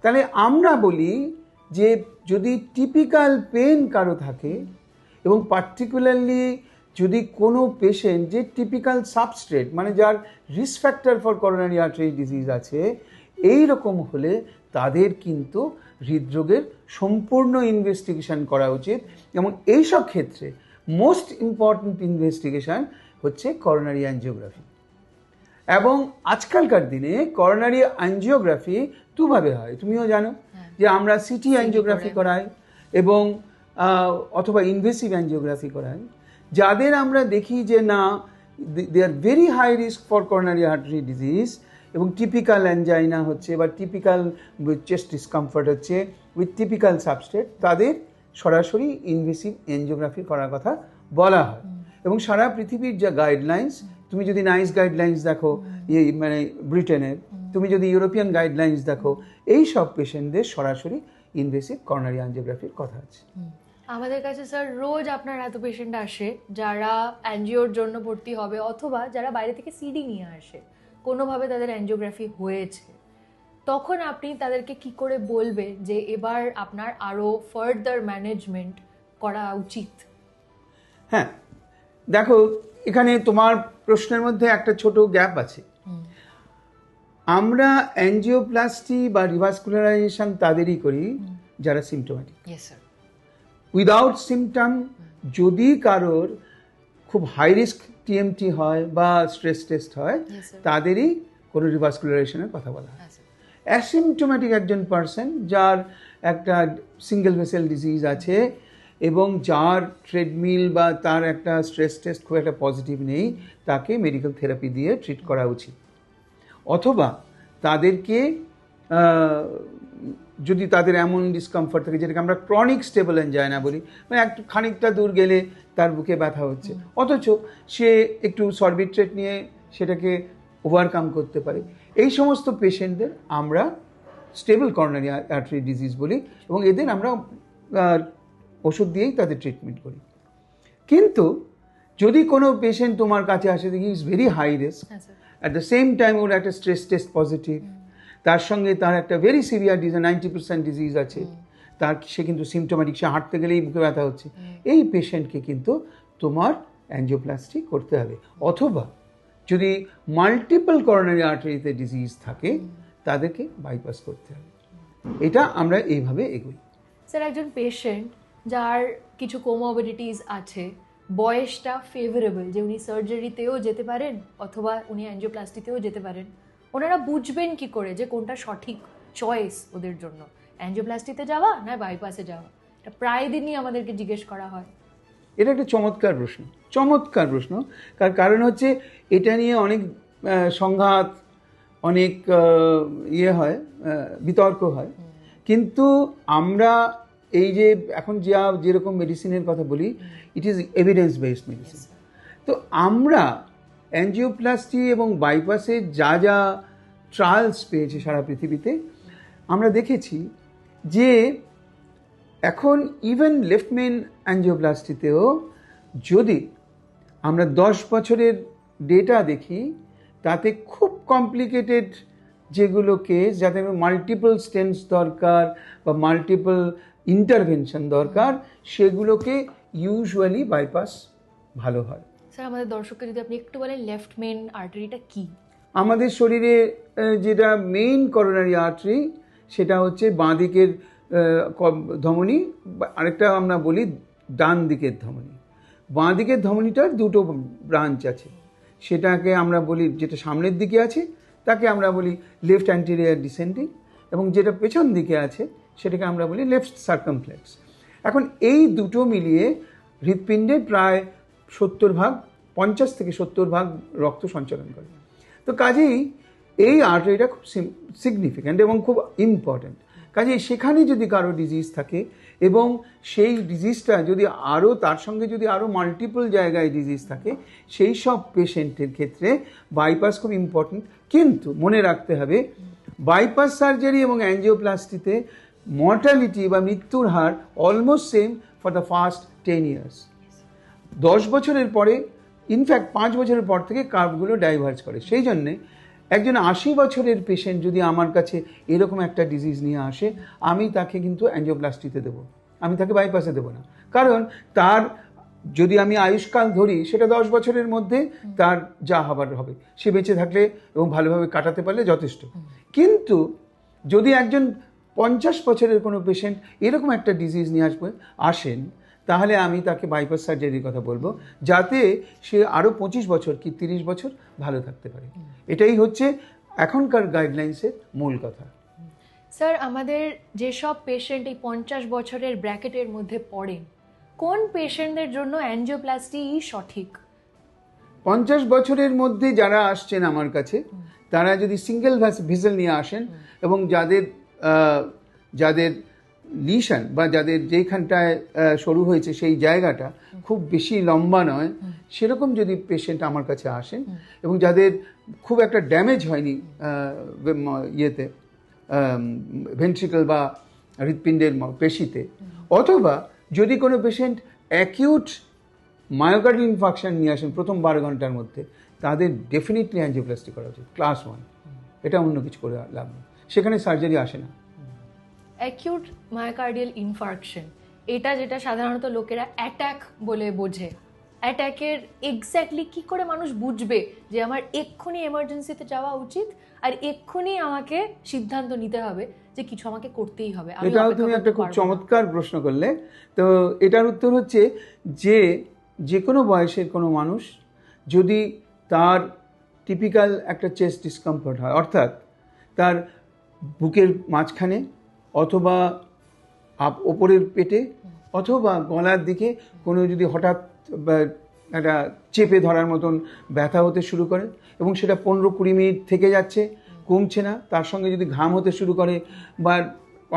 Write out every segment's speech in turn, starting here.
তাহলে আমরা বলি যে যদি টিপিক্যাল পেন কারো থাকে এবং পার্টিকুলারলি যদি কোনো পেশেন্ট যে টিপিক্যাল সাবস্ট্রেট মানে যার risk factor for coronary artery disease আছে, এই রকম হলে তাদের কিন্তু হৃদরোগের সম্পূর্ণ ইনভেস্টিগেশন করা উচিত। এবং এইসব ক্ষেত্রে মোস্ট ইম্পর্ট্যান্ট ইনভেস্টিগেশন হচ্ছে করোনারি অ্যাঞ্জিওগ্রাফি। এবং আজকালকার দিনে করোনারি অ্যাঞ্জিওগ্রাফি দুভাবে হয়, তুমিও জানো যে আমরা সিটি অ্যাঞ্জিওগ্রাফি করাই এবং অথবা ইনভেসিভ অ্যাঞ্জিওগ্রাফি করাই। যাদের আমরা দেখি যে না they are very high risk for coronary artery disease এবং টিপিক্যাল অ্যাঞ্জাইনা হচ্ছে বা টিপিক্যাল চেস্ট ডিসকমফর্ট হচ্ছে উইথ টিপিক্যাল সাবস্ট্রেট, তাদের সরাসরি ইনভেসিভ অ্যাঞ্জিওগ্রাফি করার কথা বলা হয়। এবং সারা পৃথিবীর যা গাইডলাইন্স, তুমি যদি নাইস গাইডলাইন্স দেখো মানে ব্রিটেনের, তুমি যদি ইউরোপিয়ান গাইডলাইন্স দেখো, এই সব পেশেন্টদের সরাসরি ইনভেসিভ করোনারি অ্যাঞ্জিওগ্রাফির কথা আছে। আমাদের কাছে স্যার রোজ আপনার এত পেশেন্ট আসে যারা অ্যাঞ্জিওর জন্য ভর্তি হবে অথবা যারা বাইরে থেকে সিডি নিয়ে আসে, কোনোভাবে তাদের অ্যাঞ্জিওগ্রাফি হয়েছে, তখন আপনি তাদেরকে কি করে বলবে যে এবার আপনার আরও ফার্দার ম্যানেজমেন্ট করা উচিত? হ্যাঁ দেখো, এখানে তোমার প্রশ্নের মধ্যে একটা ছোট গ্যাপ আছে। আমরা অ্যাঞ্জিওপ্লাস্টি বা রিভাসকুলারাইজেশন তাদেরই করি যারা সিমটোম্যাটিক। উইদাউট সিমটম যদি কারোর খুব হাই রিস্ক টিএমটি হয় বা স্ট্রেস টেস্ট হয়, তাদেরই কোনো রিভাসকুলারাইজেশনের কথা বলা হয়। অ্যাসিমটোম্যাটিক একজন পার্সন যার একটা সিঙ্গেল ভেসেল ডিজিজ আছে এবং যার ট্রেডমিল বা তার একটা স্ট্রেস টেস্ট খুব একটা পজিটিভ নেই, তাকে মেডিকেল থেরাপি দিয়ে ট্রিট করা উচিত। অথবা তাদেরকে যদি তাদের এমন ডিসকমফর্ট থাকে যেটাকে আমরা ক্রনিক স্টেবল অ্যাঞ্জাইনা বলি, মানে একটু খানিকটা দূর গেলে তার বুকে ব্যথা হচ্ছে অথচ সে একটু সরবিট্রেট নিয়ে সেটাকে ওভারকাম করতে পারে, এই সমস্ত পেশেন্টদের আমরা স্টেবল করোনারি আর্টারি ডিজিজ বলি এবং এদের আমরা ওষুধ দিয়েই তাদের ট্রিটমেন্ট করি। কিন্তু যদি কোনো পেশেন্ট তোমার কাছে আসে দেখি is very high risk, at the same time ওর একটা স্ট্রেস টেস্ট পজিটিভ, তার সঙ্গে তার একটা ভেরি সিভিয়ার ডিজিজ 90% ডিজিজ আছে, তার সে কিন্তু সিমটোম্যাটিক, সে হাঁটতে গেলেই বুকে ব্যথা হচ্ছে, এই পেশেন্টকে কিন্তু তোমার অ্যাঞ্জিওপ্লাস্টি করতে হবে। অথবা যদি মাল্টিপল করোনারি আর্টারিতে ডিজিজ থাকে তাদেরকে বাইপাস করতে হবে। এটা আমরা এইভাবে এগোই। স্যার একজন পেশেন্ট যার কিছু কোমরবিডিটিস আছে, বয়সটা ফেভারেবল যে উনি সার্জারিতেও যেতে পারেন অথবা উনি অ্যাঞ্জিওপ্লাস্টিতেও যেতে পারেন, ওনারা বুঝবেন কি করে যে কোনটা সঠিক চয়েস ওদের জন্য, অ্যাঞ্জিওপ্লাস্টিতে যাওয়া না বাইপাসে যাওয়া? এটা প্রায় দিনই আমাদেরকে জিজ্ঞেস করা হয়। এটা একটা চমৎকার প্রশ্ন। কারণ হচ্ছে এটা নিয়ে অনেক সংঘাত, অনেক হয়, বিতর্ক হয়। কিন্তু আমরা এই যে এখন যেরকম মেডিসিনের কথা বলি, it is evidence based medicine. তো আমরা অ্যাঞ্জিওপ্লাস্টি এবং বাইপাসে যা যা ট্রায়ালস পেয়েছি সারা পৃথিবীতে, আমরা দেখেছি যে এখন ইভেন লেফট মেইন অ্যাঞ্জিওপ্লাস্টিতেও যদি আমরা 10 বছরের ডেটা দেখি, তাতে খুব কমপ্লিকেটেড যেগুলো কেস, যাতে মাল্টিপল স্টেন্টস দরকার বা মাল্টিপল ইন্টারভেনশন দরকার, সেগুলোকে ইউজুয়ালি বাইপাস ভালো হয়। স্যার আমাদের দর্শককে যদি আপনি একটু বলেন লেফট মেইন আর্টারিটা কি? আমাদের শরীরে যেটা মেইন করোনারি আর্টারি সেটা হচ্ছে বাঁ দিকের ধমনী, আরেকটা আমরা বলি ডান দিকের ধমনী। বাঁ দিকের ধমনীটার দুটো ব্রাঞ্চ আছে, সেটাকে আমরা বলি, যেটা সামনের দিকে আছে তাকে আমরা বলি লেফট অ্যান্টেরিয়র ডিসেন্ডিং, এবং যেটা পেছন দিকে আছে সেটাকে আমরা বলি লেফট সার্কামফ্লেক্স। এখন এই দুটো মিলিয়ে হৃৎপিণ্ডে প্রায় 50 থেকে 70 ভাগ রক্ত সঞ্চালন করে। তো কাজেই এই আর্টারিটা খুব সিগনিফিক্যান্ট এবং খুব ইম্পর্ট্যান্ট। কাজেই সেখানে যদি কারো ডিজিজ থাকে এবং সেই ডিজিজটা যদি আরও তার সঙ্গে যদি আরও মাল্টিপল জায়গায় ডিজিজ থাকে, সেই সব পেশেন্টের ক্ষেত্রে বাইপাস খুব ইম্পর্ট্যান্ট। কিন্তু মনে রাখতে হবে, বাইপাস সার্জারি এবং অ্যাঞ্জিওপ্লাস্টিতে মর্টালিটি বা মৃত্যুর হার almost same for the first 10 years। 10 বছরের পরে, ইনফ্যাক্ট 5 বছরের পর থেকে কার্ভগুলো ডাইভার্জ করে। সেই জন্যে একজন 80 বছরের পেশেন্ট যদি আমার কাছে এরকম একটা ডিজিজ নিয়ে আসে, আমি তাকে কিন্তু অ্যাঞ্জিওপ্লাস্টিতে দেবো, আমি তাকে বাইপাসে দেবো না। কারণ তার যদি আমি আয়ুষ্কাল ধরি, সেটা 10 বছরের মধ্যে তার যা হবার হবে, সে বেঁচে থাকলে এবং ভালোভাবে কাটাতে পারলে যথেষ্ট। কিন্তু যদি একজন 50 বছরের কোনো পেশেন্ট এরকম একটা ডিজিজ নিয়ে আসেন, তাহলে আমি তাকে বাইপাস সার্জারির কথা বলবো, যাতে সে আরও 25 বছর কি 30 বছর ভালো থাকতে পারে। এটাই হচ্ছে এখনকার গাইডলাইন্সের মূল কথা। স্যার, আমাদের যেসব পেশেন্ট এই 50 বছরের ব্র্যাকেটের মধ্যে পড়েন, কোন পেশেন্টদের জন্য অ্যাঞ্জিওপ্লাস্টি সঠিক? 50 বছরের মধ্যে যারা আসছেন আমার কাছে, তারা যদি সিঙ্গেল ভিসেল নিয়ে আসেন এবং যাদের লিশন বা যাদের যেখানটায় সরু হয়েছে সেই জায়গাটা খুব বেশি লম্বা নয়, সেরকম যদি পেশেন্ট আমার কাছে আসেন এবং যাদের খুব একটা ড্যামেজ হয়নি ইয়েতে, ভেন্ট্রিকল বা হৃৎপিণ্ডের পেশিতে, অথবা যদি কোনো পেশেন্ট অ্যাকিউট মায়োকার্ডিয়াল ইনফাকশন নিয়ে আসেন প্রথম 12 ঘন্টার মধ্যে, তাদের ডেফিনেটলি অ্যাঞ্জিওপ্লাস্টি করা উচিত, ক্লাস 1। এটা অন্য কিছু করে লাভ নেই, সেখানে সার্জারি আসে না। অ্যাকিউট মায়োকার্ডিয়াল ইনফার্কশন, এটা যেটা সাধারণত লোকেরা অ্যাটাক বলে বোঝে, অ্যাটাকের এক্স্যাক্টলি কি করে মানুষ বুঝবে যে আমার এক্ষুনি এমার্জেন্সিতে যাওয়া উচিত আর এক্ষুনি আমাকে সিদ্ধান্ত নিতে হবে যে কিছু আমাকে করতেই হবে? এটাও তুমি একটা খুব চমৎকার প্রশ্ন করলে। তো এটার উত্তর হচ্ছে যে কোনো বয়সের কোনো মানুষ যদি তার টিপিক্যাল একটা চেস্ট ডিসকমফর্ট হয়, অর্থাৎ তার বুকের মাঝখানে অথবা ওপরের পেটে অথবা গলার দিকে কোনো যদি হঠাৎ একটা চেপে ধরার মতন ব্যথা হতে শুরু করে এবং সেটা 15-20 মিনিট থেকে যাচ্ছে, কমছে না, তার সঙ্গে যদি ঘাম হতে শুরু করে বা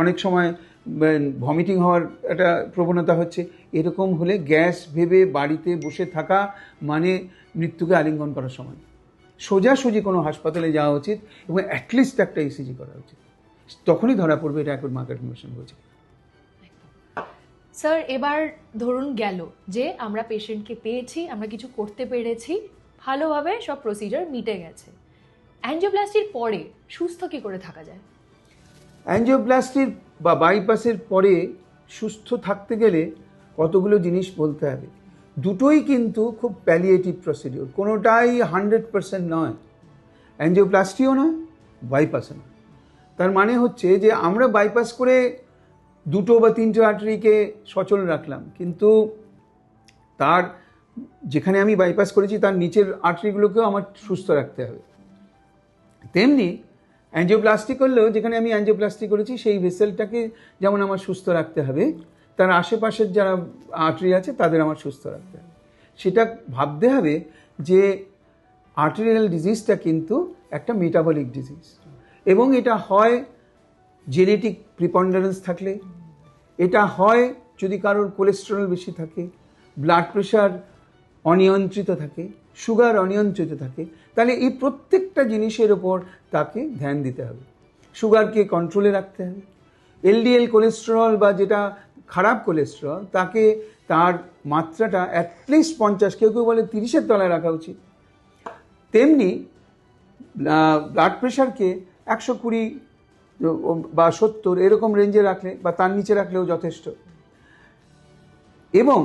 অনেক সময় ভমিটিং হওয়ার একটা প্রবণতা হচ্ছে, এরকম হলে গ্যাস ভেবে বাড়িতে বসে থাকা মানে মৃত্যুকে আলিঙ্গন করার সময়। সোজাসুজি কোনো হাসপাতালে যাওয়া উচিত এবং অ্যাটলিস্ট একটা ইসিজি করা উচিত, তখনই ধরা পড়বে এটা অ্যাকুট মায়োকার্ডিয়াল ইনফার্কশন হয়েছে। স্যার, এবার ধরুন গেল যে আমরা পেশেন্টকে পেয়েছি, আমরা কিছু করতে পেরেছি, ভালোভাবে সব প্রসিজার মিটে গেছে, অ্যাঞ্জিওপ্লাস্টির পরে সুস্থ কি করে থাকা যায়? অ্যাঞ্জিওপ্লাস্টির বা বাইপাসের পরে সুস্থ থাকতে গেলে কতগুলো জিনিস বলতে হবে। দুটোই কিন্তু খুব প্যালিয়েটিভ প্রসিডিওর, কোনোটাই 100% নয়, অ্যাঞ্জিওপ্লাস্টিও নয়, বাইপাসও নয়। তার মানে হচ্ছে যে আমরা বাইপাস করে 2 বা 3টে আর্টারিকে সচল রাখলাম, কিন্তু তার যেখানে আমি বাইপাস করেছি তার নিচের আর্টারিগুলোকেও আমার সুস্থ রাখতে হবে। তেমনি অ্যাঞ্জিওপ্লাস্টি করলেও যেখানে আমি অ্যাঞ্জিওপ্লাস্টি করেছি সেই ভেসেলটাকে যেমন আমার সুস্থ রাখতে হবে, তার আশেপাশের যারা আর্টারি আছে তাদের আমার সুস্থ রাখতে হবে। সেটা ভাবতে হবে যে আর্টেরিয়াল ডিজিজটা কিন্তু একটা মেটাবলিক ডিজিজ এবং এটা হয় জেনেটিক প্রিপন্ডারেন্স থাকলে, এটা হয় যদি কারোর কোলেস্টেরল বেশি থাকে, ব্লাড প্রেশার অনিয়ন্ত্রিত থাকে, সুগার অনিয়ন্ত্রিত থাকে, তাহলে এই প্রত্যেকটা জিনিসের ওপর তাকে ধ্যান দিতে হবে। সুগারকে কন্ট্রোলে রাখতে হবে, এলডিএল কোলেস্টেরল বা যেটা খারাপ কোলেস্টেরল তাকে তার মাত্রাটা অ্যাটলিস্ট 50, কেউ কেউ বলে 30-এর তলায় রাখা উচিত। তেমনি ব্লাড প্রেশারকে 120 বা 70 এরকম রেঞ্জে রাখলে বা তার নিচে রাখলেও যথেষ্ট। এবং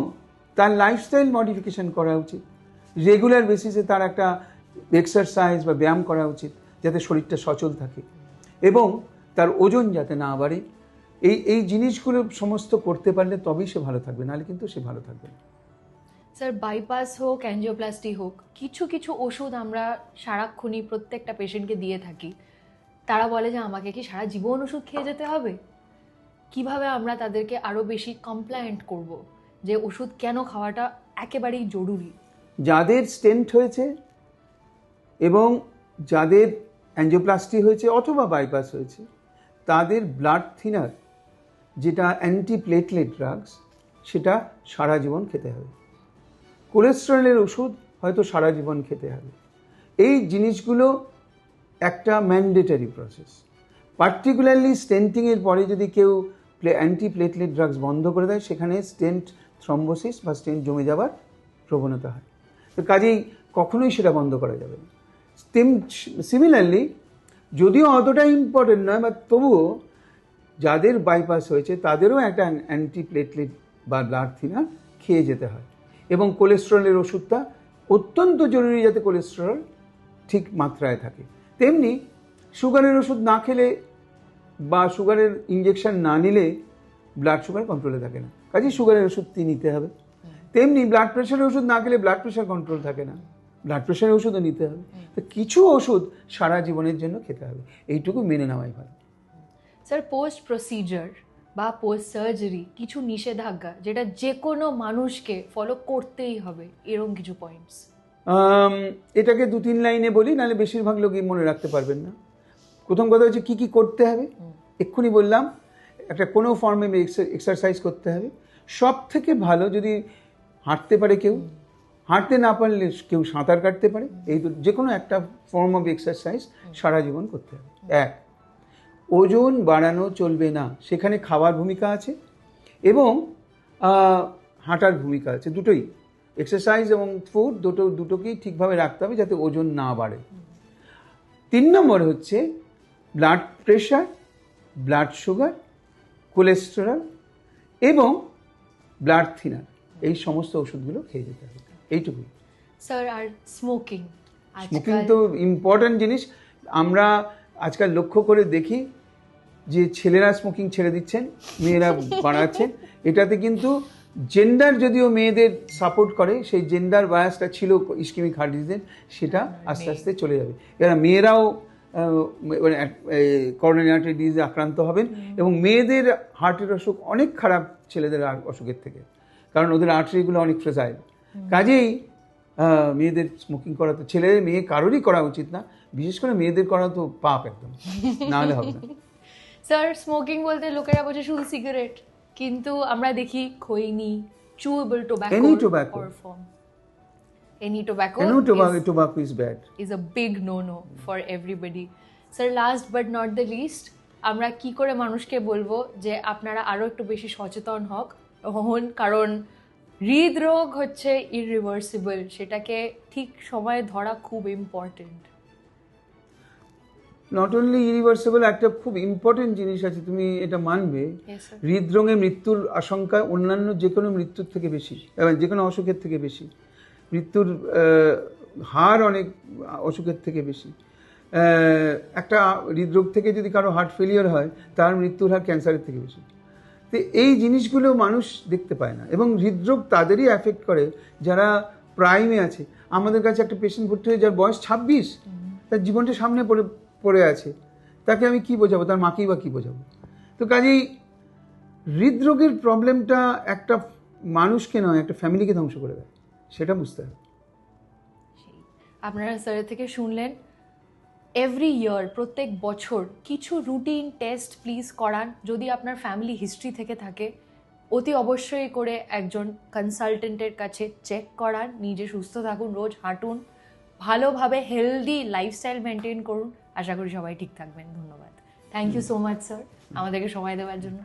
তার লাইফস্টাইল মডিফিকেশন করা উচিত, রেগুলার বেসিসে তার একটা এক্সারসাইজ বা ব্যায়াম করা উচিত যাতে শরীরটা সচল থাকে এবং তার ওজন যাতে না বাড়ে। এই জিনিসগুলো সমস্ত করতে পারলে তবেই সে ভালো থাকবে, নাহলে কিন্তু সে ভালো থাকবে না। স্যার, বাইপাস হোক অ্যাঞ্জিওপ্লাস্টি হোক, কিছু কিছু ওষুধ আমরা সারাক্ষণই প্রত্যেকটা পেশেন্টকে দিয়ে থাকি, তারা বলে যে আমাকে কি সারা জীবন ওষুধ খেয়ে যেতে হবে? কিভাবে আমরা তাদেরকে আরও বেশি কমপ্লায়েন্ট করব যে ওষুধ কেন খাওয়াটা একেবারেই জরুরি? যাদের স্টেন্ট হয়েছে এবং যাদের অ্যাঞ্জিওপ্লাস্টি হয়েছে অথবা বাইপাস হয়েছে, তাদের ব্লাড থিনার যেটা অ্যান্টিপ্লেটলেট ড্রাগস সেটা সারা জীবন খেতে হবে। কোলেস্টেরলের ওষুধ হয়তো সারা জীবন খেতে হবে। এই জিনিসগুলো একটা ম্যান্ডেটরি প্রসেস। পার্টিকুলারলি স্টেন্টিংয়ের পরে যদি কেউ অ্যান্টিপ্লেটলেট ড্রাগস বন্ধ করে দেয়, সেখানে স্টেন্ট থ্রম্বোসিস বা স্টেন্ট জমে যাবার প্রবণতা হয়। তো কাজেই কখনোই সেটা বন্ধ করা যাবে না। সিমিলারলি যদিও অতটা ইম্পর্টেন্ট নয়, বা তবুও যাদের বাইপাস হয়েছে তাদেরও একটা অ্যান্টিপ্লেটলেট বা ব্লাড থিনার খেয়ে যেতে হয়। এবং কোলেস্টেরলের ওষুধটা অত্যন্ত জরুরি, যাতে কোলেস্টেরল ঠিক মাত্রায় থাকে। তেমনি সুগারের ওষুধ না খেলে বা সুগারের ইঞ্জেকশন না নিলে ব্লাড সুগার কন্ট্রোলে থাকে না, কাজেই সুগারের ওষুধটি নিতে হবে। তেমনি ব্লাড প্রেশারের ওষুধ না খেলে ব্লাড প্রেশার কন্ট্রোল থাকে না, ব্লাড প্রেশারের ওষুধও নিতে হবে। তো কিছু ওষুধ সারা জীবনের জন্য খেতে হবে, এইটুকু মেনে নেওয়াই ভালো। স্যার, পোস্ট প্রসিজার বা পোস্ট সার্জারি কিছু নিষেধাজ্ঞা যেটা যে কোনো মানুষকে ফলো করতেই হবে, এরকম কিছু পয়েন্টস? এটাকে 2-3 লাইনে বলি, নাহলে বেশিরভাগ লোকই মনে রাখতে পারবেন না। প্রথম কথা হচ্ছে কি কি করতে হবে। এক্ষুনি বললাম, একটা কোনো ফর্মে এক্সারসাইজ করতে হবে। সব থেকে ভালো যদি হাঁটতে পারে কেউ, হাঁটতে না পারলে কেউ সাঁতার কাটতে পারে, এই যে কোনো একটা ফর্ম অফ এক্সারসাইজ সারা জীবন করতে হবে। এক, ওজন বাড়ানো চলবে না, সেখানে খাওয়ার ভূমিকা আছে এবং হাঁটার ভূমিকা আছে, দুটোই। এক্সারসাইজ এবং ফুড দুটোকেই ঠিকভাবে রাখতে হবে যাতে ওজন না বাড়ে। 3 নম্বর হচ্ছে blood pressure, blood sugar, cholesterol এবং ব্লাড থিনার, এই সমস্ত ওষুধগুলো খেয়ে যেতে হবে, এইটুকুই। স্যার, আর স্মোকিং? স্মোকিং তো ইম্পর্ট্যান্ট জিনিস। আমরা আজকাল লক্ষ্য করে দেখি যে ছেলেরা স্মোকিং ছেড়ে দিচ্ছেন, মেয়েরা বাড়াচ্ছেন। এটাতে কিন্তু জেন্ডার যদিও মেয়েদের সাপোর্ট করে, সেই জেন্ডার বায়াসটা ছিল ইস্কেমিক হার্ট ডিজিজের, সেটা আস্তে আস্তে চলে যাবে। এরা মেয়েরাও করোনারি আর্টারি ডিজিজে আক্রান্ত হবেন, এবং মেয়েদের হার্টের অসুখ অনেক খারাপ ছেলেদের অসুখের থেকে, কারণ ওদের আর্টারিগুলো অনেক ফ্রেজাইল। কাজেই মেয়েদের স্মোকিং করা তো ছেলে মেয়ে কারোরই করা উচিত না, বিশেষ করে মেয়েদের করা তো পাপ একদম, না হলে হবে না। স্যার, স্মোকিং বলতে লোকেরা বোঝে শুধু সিগারেট, কিন্তু আমরা দেখি খৈনি, chewable tobacco, Any tobacco. or form. Any tobacco Tobacco is bad. is a big no for everybody. Sir, last but not the least, আমরা কি করে মানুষকে বলবো যে আপনারা আরো একটু বেশি সচেতন হন, কারণ হৃদরোগ হচ্ছে ইররিভার্সিবল, সেটাকে ঠিক সময়ে ধরা খুব ইম্পর্টেন্ট। নট অনলি ইউনিভার্সেবল, একটা খুব ইম্পর্টেন্ট জিনিস আছে, তুমি এটা মানবে। হৃদরোগে মৃত্যুর আশঙ্কা অন্যান্য যে কোনো মৃত্যুর থেকে বেশি, এবং যে কোনো অসুখের থেকে বেশি। মৃত্যুর হার অনেক অসুখের থেকে বেশি। একটা হৃদরোগ থেকে যদি কারো হার্ট ফেলিয়ার হয়, তার মৃত্যুর হার ক্যান্সারের থেকে বেশি। তো এই জিনিসগুলো মানুষ দেখতে পায় না, এবং হৃদরোগ তাদেরই অ্যাফেক্ট করে যারা প্রাইমে আছে। আমাদের কাছে একটা পেশেন্ট ভর্তি হয়ে যার বয়স 26, তার জীবনটা সামনে পড়ে আছে, তাকে আমি কি বোঝাবো, তার মাকেই বা কি বোঝাবো? তো কাজেই হৃদরোগের প্রবলেমটা একটা মানুষকে নয়, একটা ফ্যামিলিকে ধ্বংস করে দেয়, সেটা বুঝতে হবে। আপনারা স্যারের থেকে শুনলেন, এভরি ইয়ার, প্রত্যেক বছর কিছু রুটিন টেস্ট প্লিজ করান। যদি আপনার ফ্যামিলি হিস্ট্রি থেকে থাকে, অতি অবশ্যই করে একজন কনসালটেন্টের কাছে চেক করান। নিজে সুস্থ থাকুন, রোজ হাঁটুন, ভালোভাবে হেলদি লাইফস্টাইল মেনটেন করুন। আশা করি সবাই ঠিক থাকবেন। ধন্যবাদ। Thank you so much sir, আমাদেরকে সময় দেওয়ার জন্য।